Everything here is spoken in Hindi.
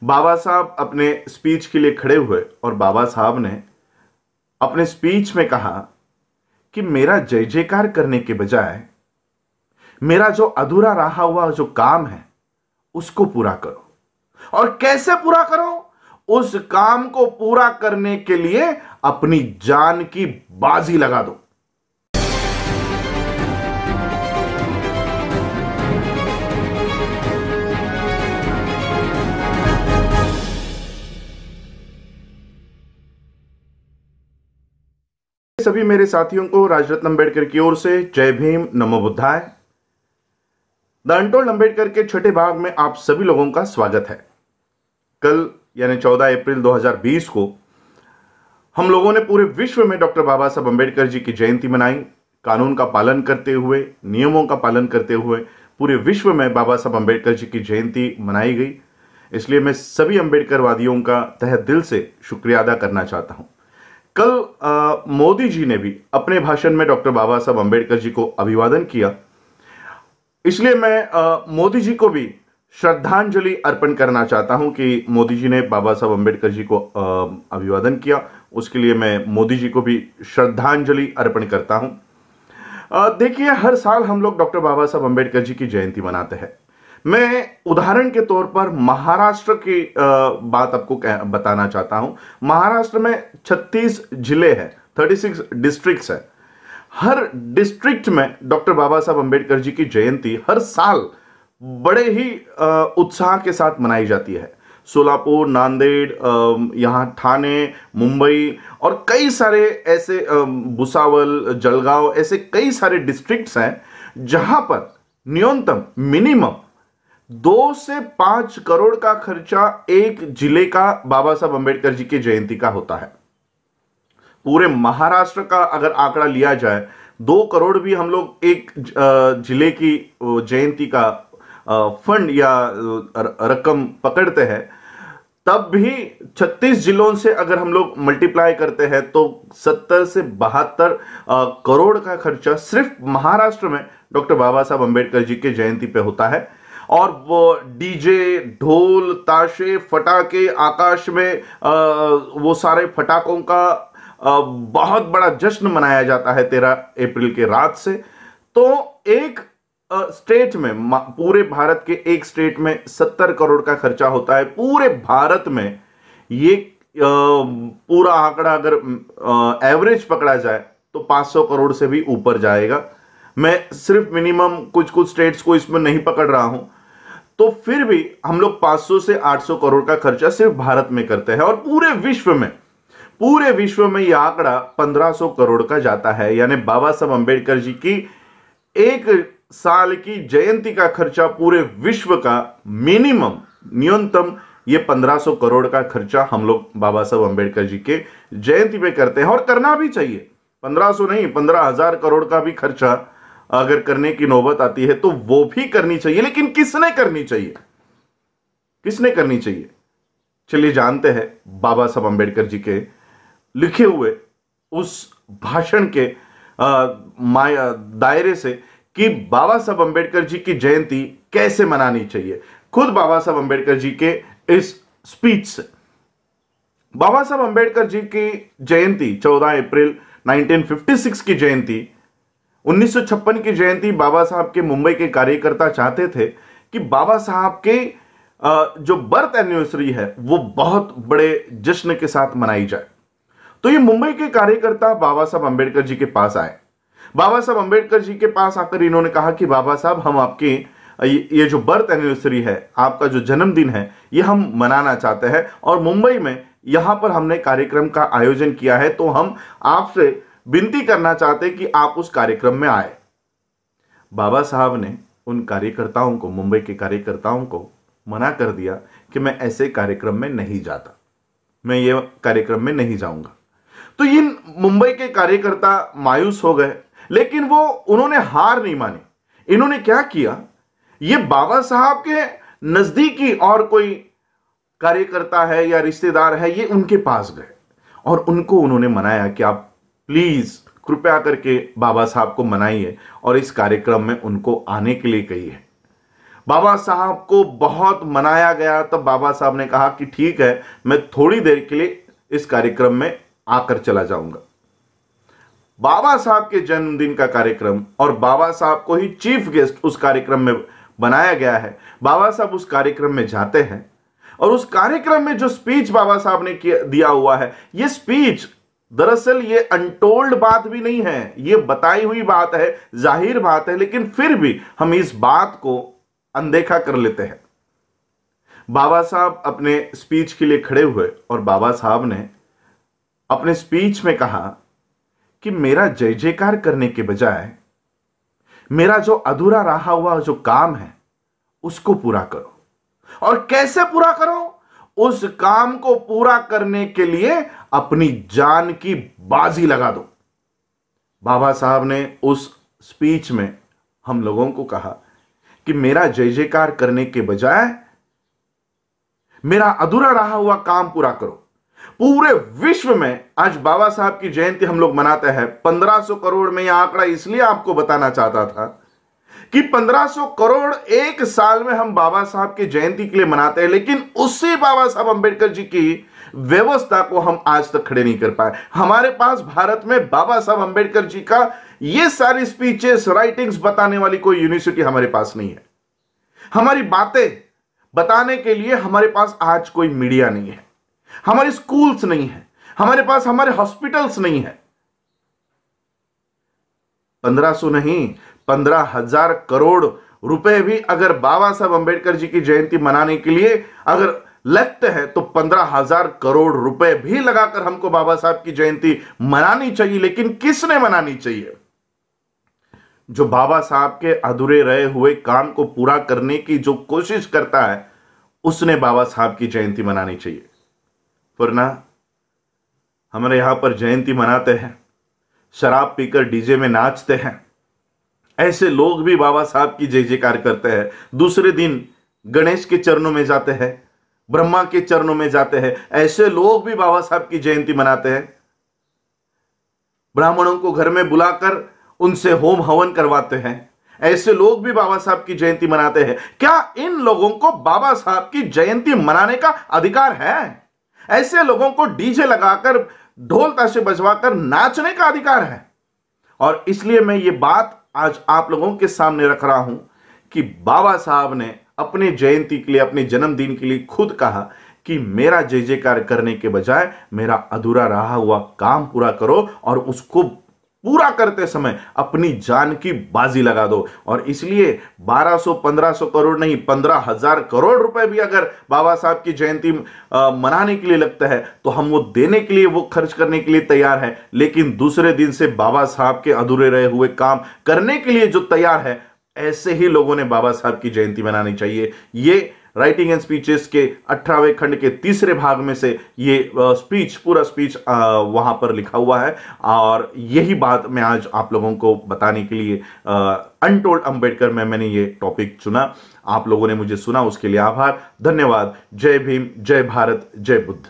बाबा साहब अपने स्पीच के लिए खड़े हुए और बाबा साहब ने अपने स्पीच में कहा कि मेरा जय जयकार करने के बजाय मेरा जो अधूरा रहा हुआ जो काम है उसको पूरा करो। और कैसे पूरा करो? उस काम को पूरा करने के लिए अपनी जान की बाजी लगा दो। सभी मेरे साथियों को राजरत्न अंबेडकर की ओर से जय भीम, नमो बुद्धाय। द अनटोल्ड अंबेडकर के छठे भाग में आप सभी लोगों का स्वागत है। कल यानी 14 अप्रैल 2020 को हम लोगों ने पूरे विश्व में डॉक्टर बाबा साहब अंबेडकर जी की जयंती मनाई। कानून का पालन करते हुए, नियमों का पालन करते हुए पूरे विश्व में बाबा साहब अंबेडकर जी की जयंती मनाई गई। इसलिए मैं सभी अंबेडकरवादियों का तहे दिल से शुक्रिया अदा करना चाहता हूं। कल मोदी जी ने भी अपने भाषण में डॉक्टर बाबा साहब अंबेडकर जी को अभिवादन किया। इसलिए मैं मोदी जी को भी श्रद्धांजलि अर्पण करना चाहता हूं कि मोदी जी ने बाबा साहब अंबेडकर जी को अभिवादन किया। उसके लिए मैं मोदी जी को भी श्रद्धांजलि अर्पण करता हूं। देखिए, हर साल हम लोग डॉक्टर बाबा साहब अंबेडकर जी की जयंती मनाते हैं। मैं उदाहरण के तौर पर महाराष्ट्र की बात आपको बताना चाहता हूं। महाराष्ट्र में 36 जिले हैं, 36 डिस्ट्रिक्ट्स है। हर डिस्ट्रिक्ट में डॉक्टर बाबा साहब अंबेडकर जी की जयंती हर साल बड़े ही उत्साह के साथ मनाई जाती है। सोलापुर, नांदेड़, यहाँ ठाणे, मुंबई और कई सारे ऐसे भुसावल, जलगांव, ऐसे कई सारे डिस्ट्रिक्ट्स हैं जहां पर न्यूनतम मिनिमम 2 से 5 करोड़ का खर्चा एक जिले का बाबा साहब अंबेडकर जी की जयंती का होता है। पूरे महाराष्ट्र का अगर आंकड़ा लिया जाए, 2 करोड़ भी हम लोग एक जिले की जयंती का फंड या रकम पकड़ते हैं, तब भी 36 जिलों से अगर हम लोग मल्टीप्लाई करते हैं तो 70 से 72 करोड़ का खर्चा सिर्फ महाराष्ट्र में डॉक्टर बाबा साहब अंबेडकर जी के जयंती पे होता है। और वो डीजे, ढोल, ताशे, फटाके, आकाश में वो सारे फटाकों का बहुत बड़ा जश्न मनाया जाता है 13 अप्रैल के रात से। तो एक स्टेट में, पूरे भारत के एक स्टेट में 70 करोड़ का खर्चा होता है। पूरे भारत में ये पूरा आंकड़ा अगर एवरेज पकड़ा जाए तो 500 करोड़ से भी ऊपर जाएगा। मैं सिर्फ मिनिमम कुछ कुछ स्टेट्स को इसमें नहीं पकड़ रहा हूं, तो फिर भी हम लोग 500 से 800 करोड़ का खर्चा सिर्फ भारत में करते हैं। और पूरे विश्व में यह आंकड़ा 1500 करोड़ का जाता है। यानी बाबा साहब अंबेडकर जी की एक साल की जयंती का खर्चा पूरे विश्व का मिनिमम, न्यूनतम ये 1500 करोड़ का खर्चा हम लोग बाबा साहब अंबेडकर जी के जयंती पे करते हैं। और करना भी चाहिए। 1500 नहीं, 15,000 करोड़ का भी खर्चा अगर करने की नौबत आती है तो वो भी करनी चाहिए। लेकिन किसने करनी चाहिए? किसने करनी चाहिए? चलिए जानते हैं बाबा साहब अंबेडकर जी के लिखे हुए उस भाषण के दायरे से कि बाबा साहब अंबेडकर जी की जयंती कैसे मनानी चाहिए। खुद बाबा साहब अंबेडकर जी के इस स्पीच से। बाबा साहब अंबेडकर जी की जयंती 14 अप्रैल 1956 की जयंती, 1956 की जयंती बाबा साहब के मुंबई के कार्यकर्ता चाहते थे कि बाबा साहब के जो बर्थ एनिवर्सरी है वो बहुत बड़े जश्न के साथ मनाई जाए। तो ये मुंबई के कार्यकर्ता बाबा साहब अंबेडकर जी के पास आए। बाबा साहब अंबेडकर जी के पास आकर इन्होंने कहा कि बाबा साहब, हम आपके ये जो बर्थ एनिवर्सरी है, आपका जो जन्मदिन है, ये हम मनाना चाहते हैं और मुंबई में यहां पर हमने कार्यक्रम का आयोजन किया है, तो हम आपसे विनती करना चाहते हैं कि आप उस कार्यक्रम में आए। बाबा साहब ने उन कार्यकर्ताओं को, मुंबई के कार्यकर्ताओं को मना कर दिया कि मैं ऐसे कार्यक्रम में नहीं जाता, मैं ये कार्यक्रम में नहीं जाऊंगा। तो इन मुंबई के कार्यकर्ता मायूस हो गए, लेकिन उन्होंने हार नहीं मानी। इन्होंने क्या किया, ये बाबा साहब के नजदीकी और कोई कार्यकर्ता है या रिश्तेदार है, ये उनके पास गए और उनको उन्होंने मनाया कि आप प्लीज कृपया करके बाबा साहब को मनाइए और इस कार्यक्रम में उनको आने के लिए कहिए। बाबा साहब को बहुत मनाया गया, तब बाबा साहब ने कहा कि ठीक है, मैं थोड़ी देर के लिए इस कार्यक्रम में आकर चला जाऊंगा। बाबा साहब के जन्मदिन का कार्यक्रम और बाबा साहब को ही चीफ गेस्ट उस कार्यक्रम में बनाया गया है। बाबा साहब उस कार्यक्रम में जाते हैं और उस कार्यक्रम में जो स्पीच बाबा साहब ने दिया हुआ है, यह स्पीच दरअसल ये अनटोल्ड बात भी नहीं है, ये बताई हुई बात है, जाहिर बात है, लेकिन फिर भी हम इस बात को अनदेखा कर लेते हैं। बाबा साहब अपने स्पीच के लिए खड़े हुए और बाबा साहब ने अपने स्पीच में कहा कि मेरा जय जयकार करने के बजाय मेरा जो अधूरा रहा हुआ जो काम है उसको पूरा करो। और कैसे पूरा करो? उस काम को पूरा करने के लिए अपनी जान की बाजी लगा दो। बाबा साहब ने उस स्पीच में हम लोगों को कहा कि मेरा जय जयकार करने के बजाय मेरा अधूरा रहा हुआ काम पूरा करो। पूरे विश्व में आज बाबा साहब की जयंती हम लोग मनाते हैं। 1500 करोड़ में यह आंकड़ा इसलिए आपको बताना चाहता था कि 1500 करोड़ एक साल में हम बाबा साहब की जयंती के लिए मनाते हैं, लेकिन उसी बाबा साहब अंबेडकर जी की व्यवस्था को हम आज तक खड़े नहीं कर पाए। हमारे पास भारत में बाबा साहब अंबेडकर जी का ये सारी स्पीचेस, राइटिंग्स बताने वाली कोई यूनिवर्सिटी हमारे पास नहीं है। हमारी बातें बताने के लिए हमारे पास आज कोई मीडिया नहीं है, हमारे स्कूल्स नहीं है, हमारे पास हमारे हॉस्पिटल्स नहीं है। 1500 नहीं, 15,000 करोड़ रुपए भी अगर बाबा साहब अंबेडकर जी की जयंती मनाने के लिए अगर लगते हैं तो 15,000 करोड़ रुपए भी लगाकर हमको बाबा साहब की जयंती मनानी चाहिए। लेकिन किसने मनानी चाहिए? जो बाबा साहब के अधूरे रहे हुए काम को पूरा करने की जो कोशिश करता है, उसने बाबा साहब की जयंती मनानी चाहिए। वरना हमारे यहां पर जयंती मनाते हैं, शराब पीकर डीजे में नाचते हैं, ऐसे लोग भी बाबा साहब की जय जयकार करते हैं। दूसरे दिन गणेश के चरणों में जाते हैं, ब्रह्मा के चरणों में जाते हैं, ऐसे लोग भी बाबा साहब की जयंती मनाते हैं। ब्राह्मणों को घर में बुलाकर उनसे होम हवन करवाते हैं, ऐसे लोग भी बाबा साहब की जयंती मनाते हैं। क्या इन लोगों को बाबा साहब की जयंती मनाने का अधिकार है? ऐसे लोगों को डीजे लगाकर ढोल ताशे बजवाकर नाचने का अधिकार है? और इसलिए मैं ये बात आज आप लोगों के सामने रख रहा हूं कि बाबा साहब ने अपने जयंती के लिए, अपने जन्मदिन के लिए खुद कहा कि मेरा जय जयकार करने के बजाय मेरा अधूरा रहा हुआ काम पूरा करो और उसको पूरा करते समय अपनी जान की बाजी लगा दो। और इसलिए 1200-1500 करोड़ नहीं, 15,000 करोड़ रुपए भी अगर बाबा साहब की जयंती मनाने के लिए लगता है तो हम वो देने के लिए, वो खर्च करने के लिए तैयार है। लेकिन दूसरे दिन से बाबा साहब के अधूरे रहे हुए काम करने के लिए जो तैयार है, ऐसे ही लोगों ने बाबा साहब की जयंती मनानी चाहिए। ये राइटिंग एंड स्पीचेस के 18वें खंड के तीसरे भाग में से ये स्पीच, पूरा स्पीच वहां पर लिखा हुआ है। और यही बात मैं आज आप लोगों को बताने के लिए अनटोल्ड अंबेडकर में मैंने ये टॉपिक चुना। आप लोगों ने मुझे सुना, उसके लिए आभार, धन्यवाद। जय भीम, जय भारत, जय बुद्ध।